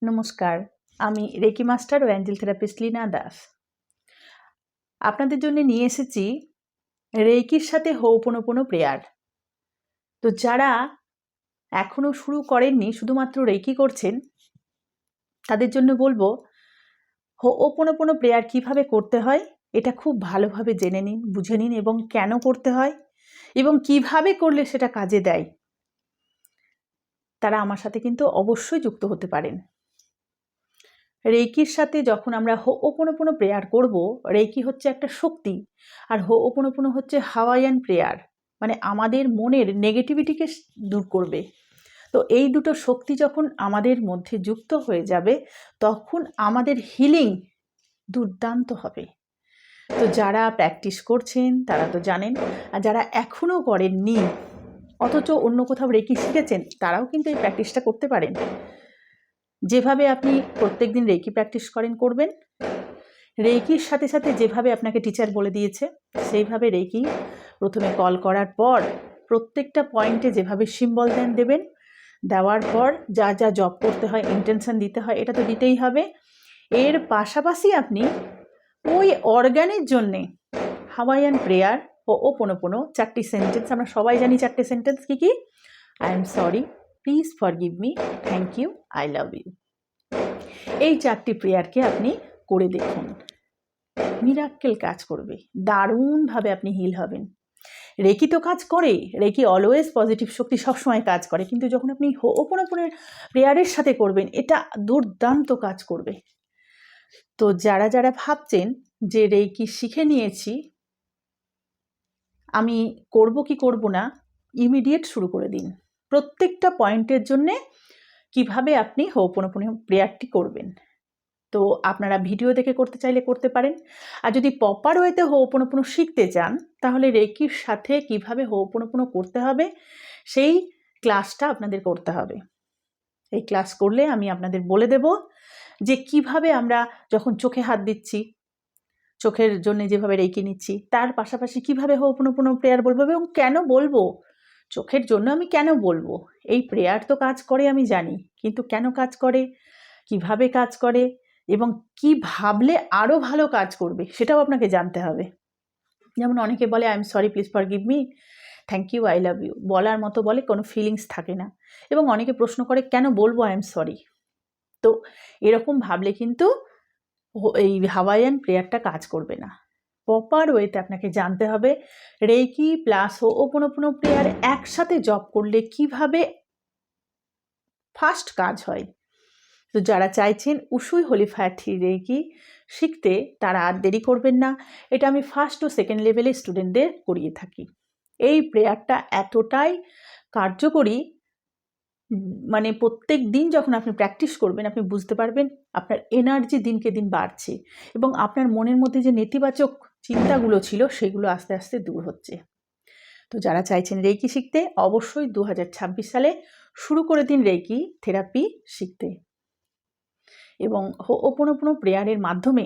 নমস্কার, আমি reiki master ও Angel therapist Leena Das. আপনাদের জন্য নিয়ে এসেছি রেকির সাথে হো'ওপনোপনো প্রেয়ার। তো যারা এখনও শুরু করেননি, শুধুমাত্র রেকি করছেন, তাদের জন্য বলবো হো'ওপনোপনো প্রেয়ার কিভাবে করতে হয় এটা খুব ভালোভাবে জেনে নিন, বুঝে নিন এবং কেন করতে হয় এবং কিভাবে করলে সেটা কাজে দেয়। তারা আমার সাথে কিন্তু অবশ্যই যুক্ত হতে পারেন। রেকির সাথে যখন আমরা হো'ওপনোপনো প্রেয়ার করব, রেকি হচ্ছে একটা শক্তি আর হো'ওপনোপনো হচ্ছে হাওয়াইয়ান প্রেয়ার, মানে আমাদের মনের নেগেটিভিটিকে দূর করবে। তো এই দুটো শক্তি যখন আমাদের মধ্যে যুক্ত হয়ে যাবে তখন আমাদের হিলিং দুর্দান্ত হবে। তো যারা প্র্যাকটিস করছেন তারা তো জানেন, আর যারা এখনও করেননি অথচ অন্য কোথাও রেকি শিখেছেন তারাও কিন্তু এই প্র্যাকটিসটা করতে পারেন। যেভাবে আপনি প্রত্যেক দিন রেকি প্র্যাকটিস করবেন, রেকির সাথে সাথে যেভাবে আপনাকে টিচার বলে দিয়েছে সেইভাবে রেকি প্রথমে কল করার পর প্রত্যেকটা পয়েন্টে যেভাবে সিম্বল দেবেন, দেওয়ার পর যা যা জব করতে হয়, ইন্টেনশন দিতে হয়, এটা তো দিতেই হবে। এর পাশাপাশি আপনি ওই অর্গানের জন্যে হাওয়াইয়ান প্রেয়ার হো'ওপনোপনো 4টি সেন্টেন্স, আমরা সবাই জানি 4টে সেন্টেন্স কী কী: I am sorry, please forgive me, thank you, I love you. এই 4টি প্রেয়ারকে আপনি করে দেখুন, মিরাক্কেল কাজ করবে, দারুণভাবে আপনি হিল হবেন। রেকি তো কাজ করে, রেকি অলওয়েজ পজিটিভ শক্তি সবসময় কাজ করে, কিন্তু যখন আপনি হো'ওপনোপনোর প্রেয়ারের সাথে করবেন এটা দুর্দান্ত কাজ করবে। তো যারা যারা ভাবছেন যে রেকি শিখে নিয়েছি, আমি করব কি করব না, ইমিডিয়েট শুরু করে দিন। প্রত্যেকটা পয়েন্টের জন্যে কিভাবে আপনি হো'ওপনোপনো প্রেয়ারটি করবেন। তো আপনারা ভিডিও দেখে করতে চাইলে করতে পারেন, আর যদি প্রপার ওয়েতে হো'ওপনোপনো শিখতে চান তাহলে রেকির সাথে কিভাবে হো'ওপনোপনো করতে হবে সেই ক্লাসটা আপনাদের করতে হবে। এই ক্লাস করলে আমি আপনাদের বলে দেব যে কিভাবে আমরা যখন চোখে হাত দিচ্ছি, চোখের জন্য যেভাবে রেকি নিচ্ছি, তার পাশাপাশি কিভাবে হো'ওপনোপনো প্রেয়ার বলবো এবং কেন বলবো, চোখের জন্য আমি কেন বলবো। এই প্রেয়ার তো কাজ করে আমি জানি, কিন্তু কেন কাজ করে, কিভাবে কাজ করে এবং কি ভাবলে আরও ভালো কাজ করবে সেটাও আপনাকে জানতে হবে। যেমন অনেকে বলে I am sorry, please forgive me, thank you, I love you, বলার মতো বলে, কোনো ফিলিংস থাকে না। এবং অনেকে প্রশ্ন করে কেন বলবো আই এম সরি। তো এরকম ভাবলে কিন্তু এই হাওয়াইয়ান প্রেয়ারটা কাজ করবে না। প্রপার ওয়েতে আপনাকে জানতে হবে রেকি প্লাস হো'ওপনোপনো প্রেয়ার একসাথে জব করলে কিভাবে ফাস্ট কাজ হয়। তো যারা চাইছেন উশুই হোলি ফায়ার 3 রেকি শিখতে তারা আর দেরি করবেন না। এটা আমি ফার্স্ট ও সেকেন্ড লেভেলের স্টুডেন্টদের করিয়ে থাকি। এই প্রেয়ারটা এতটাই কার্যকরী, মানে প্রত্যেক দিন যখন আপনি প্র্যাকটিস করবেন আপনি বুঝতে পারবেন আপনার এনার্জি দিনকে দিন বাড়ছে এবং আপনার মনের মধ্যে যে নেতিবাচক চিন্তাগুলো ছিল সেগুলো আস্তে আস্তে দূর হচ্ছে। তো যারা চাইছেন রেকি শিখতে অবশ্যই 2026 সালে শুরু করে দিন রেকি থেরাপি শিখতে এবং হো'ওপনোপনো প্রেয়ারের মাধ্যমে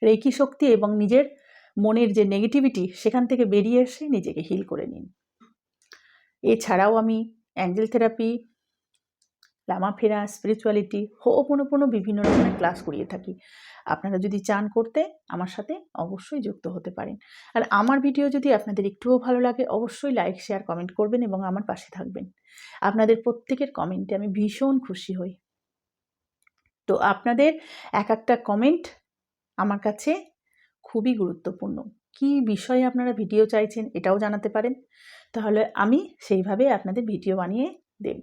রেকি শক্তি এবং নিজের মনের যে নেগেটিভিটি সেখান থেকে বেরিয়ে এসে নিজেকে হিল করে নিন। এছাড়াও আমি অ্যাঞ্জেল থেরাপি, লামা ফেরা, স্পিরিচুয়ালিটি, হো'ওপনোপনো বিভিন্ন রকমের ক্লাস করিয়ে থাকি। আপনারা যদি চান করতে আমার সাথে অবশ্যই যুক্ত হতে পারেন। আর আমার ভিডিও যদি আপনাদের একটুও ভালো লাগে অবশ্যই লাইক, শেয়ার, কমেন্ট করবেন এবং আমার পাশে থাকবেন। আপনাদের প্রত্যেকের কমেন্টে আমি ভীষণ খুশি হই। তো আপনাদের এক একটা কমেন্ট আমার কাছে খুবই গুরুত্বপূর্ণ। কী বিষয়ে আপনারা ভিডিও চাইছেন এটাও জানাতে পারেন, তাহলে আমি সেইভাবে আপনাদের ভিডিও বানিয়ে দেব।